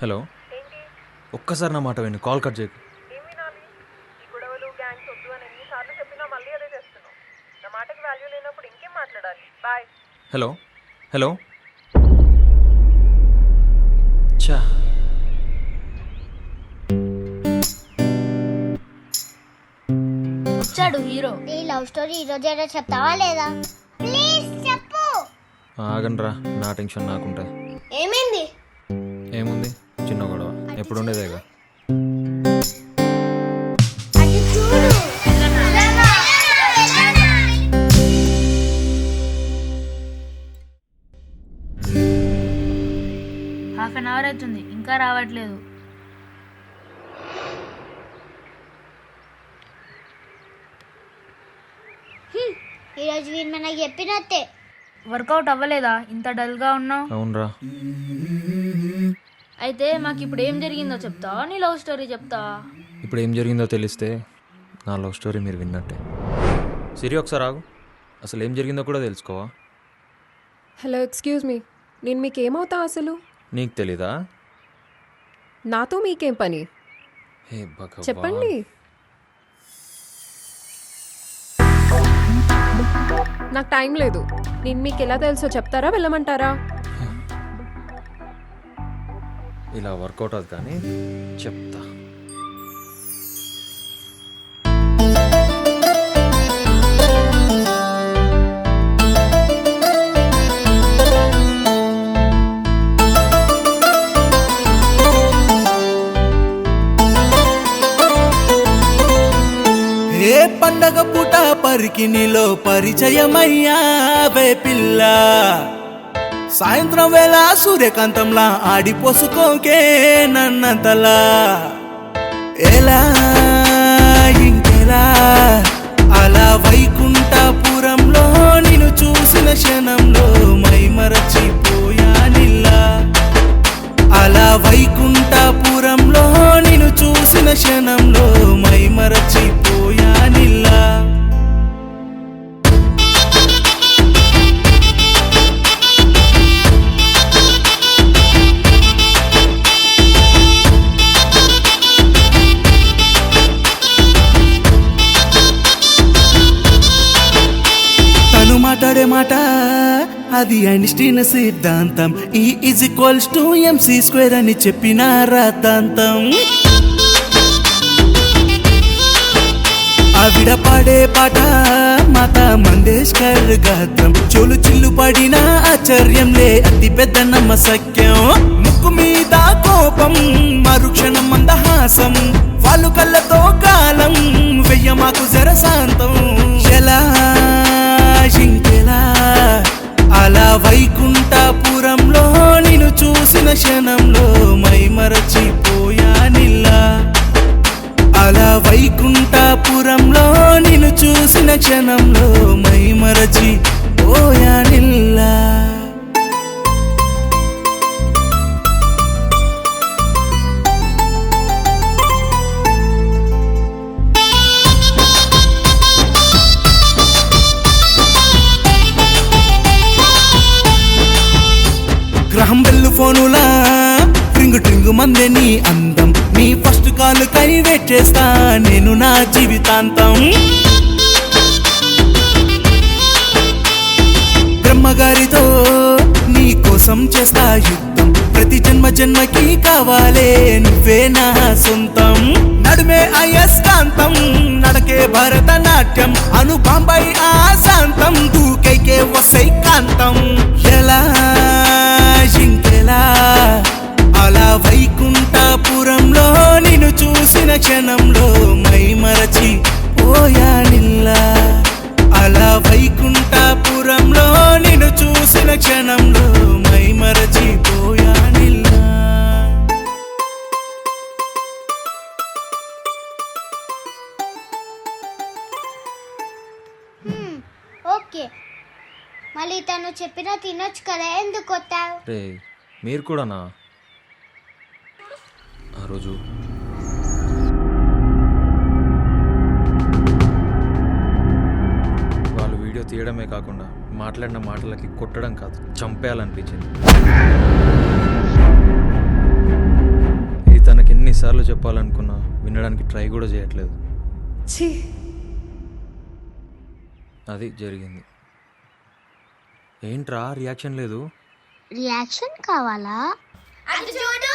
Hello, ఒక్కసారి నా మాట విను, కాల్ కట్ చేయకు. ఏం వినాలి? ఈ గొడవలు గ్యాంగ్స్ వద్దు అని ఎన్నిసార్లు చెప్పినా మళ్ళీ అదే చేస్తున్నావు. నా మాటకి వాల్యూ లేనప్పుడు ఇంకేం మాట్లాడాలి? బాయ్. హలో హలో, చా వచ్చాడు హీరో. ఈ లవ్ స్టోరీ ఈ రోజు ఏదో చెప్తావా లేదా? ప్లీజ్ చెప్పు. ఆగండ్రా, నా టెన్షన్ నాకుంటాయి. ఏమైంది? ఏముంది, చిన్న గొడవ ఎప్పుడు ఉండేదేగా. అది చూడు. హాఫ్ అన్ అవర్ అవుతుంది, ఇంకా రావట్లేదు. ఈ రోజు వీరు మనకి చెప్పినట్టే. వర్కౌట్ అవ్వలేదా? ఇంత డల్గా ఉన్నావు. అవునరా, అయితే మాకు ఇప్పుడు ఏం జరిగిందో చెప్తావా, నీ లవ్ స్టోరీ చెప్తావా? ఇప్పుడు ఏం జరిగిందో తెలిస్తే నా లవ్ స్టోరీ మీరు విన్నట్టే. సిరి, ఒకసారి ఆగు, అసలు ఏం జరిగిందో కూడా తెలుసుకోవా? హలో, ఎక్స్క్యూజ్ మీ, నేను మీకేమవుతా అసలు? నీకు తెలీదా? నాతో మీకేం పని? హే భగవాన్, చెప్పండి. నాకు టైం లేదు. నేను మీకు ఎలా తెలుసో చెప్తారా, వెళ్ళమంటారా? ఇలా వర్కౌట్ అవుతుంది కానీ చెప్తా. ఏ పండగ పూట పరికినిలో పరిచయమయ్యావే పిల్ల, సాయంత్రం వేళ సూర్యకాంతంలా ఆడిపోసుకోకే నన్నంతలా. ఎలా ఇంకెలా అలా వైకుంఠపురంలో నిన్ను చూసిన క్షణంలో మైమరచిపోయా నిల్లా. అలా వైకుంఠపురంలో నిన్ను చూసిన క్షణంలో మైమరచిపోయా నిల్లా. తను మాట్లాడే మాట అది ఐన్స్టీన్ సిద్ధాంతం. E=mc² అని చెప్పిన రాతాంతం. ఆవిడ పాడే పాట మాత మంగేష్కర్ గాత్రం. చెవులు చిల్లు పడిన ఆశ్చర్యంలే అతి పెద్ద నమ్మసక్యం. ముక్కు మీద కోపం, మరుక్షణం మందహాసం, వాళ్ళు కళ్ళతో కాలం వెయ్య మాకు జరశాంతం. ఎలా ఇంకెలా అలా వైకుంఠపురంలో నిన్ను చూసిన క్షణంలో మైమరచిపోయా నిల్లా. అలా వైకుంఠపురంలో నిన్ను చూసిన క్షణంలో మైమరచిపోయా నిల్లా. గ్రహం బెల్లు ఫోనులా ట్రింగు ట్రింగు మందే నీ అందం. నీ ఫస్ట్ కాల్ కై వెయిట్ చేస్తా నేను నా జీవితాంతం. బ్రహ్మగారితో నీ కోసం చేస్తా యుద్ధం. ప్రతి జన్మ జన్మకి కావాలే నువ్వే నా సొంతం. నడుమే అయస్కాంతం, నడకే భరతనాట్యం, అను బాంబై ఆశాంతం, దూకైకే వసై కాంతం. ఎలా ఇంకెలా అలా వైకుంఠపురంలో నిన్ను చూసిన క్షణంలో మైమరచిపోయా నిల్లా. అలా వైకుంఠపురంలో నిన్ను చూసిన క్షణంలో మైమరచిపోయా నిల్లా. ఓకే, మళ్ళీ తను చెప్పినా తినొచ్చు కదా, ఎందుకు కొట్టావు? రే, మీరు కూడానా? ఆ రోజు వాళ్ళు వీడియో వీడియో తీయడమే కాకుండా మాట్లాడిన మాటలకి కొట్టడం కాదు చంపేయాలనిపించింది. ఇది తనకి ఎన్నిసార్లు చెప్పాలనుకున్నా వినడానికి ట్రై కూడా చేయట్లేదు. ఛీ, అది జరిగింది. ఏంట్రా రియాక్షన్ లేదు? రియాక్షన్ కావాలా? అది చూడు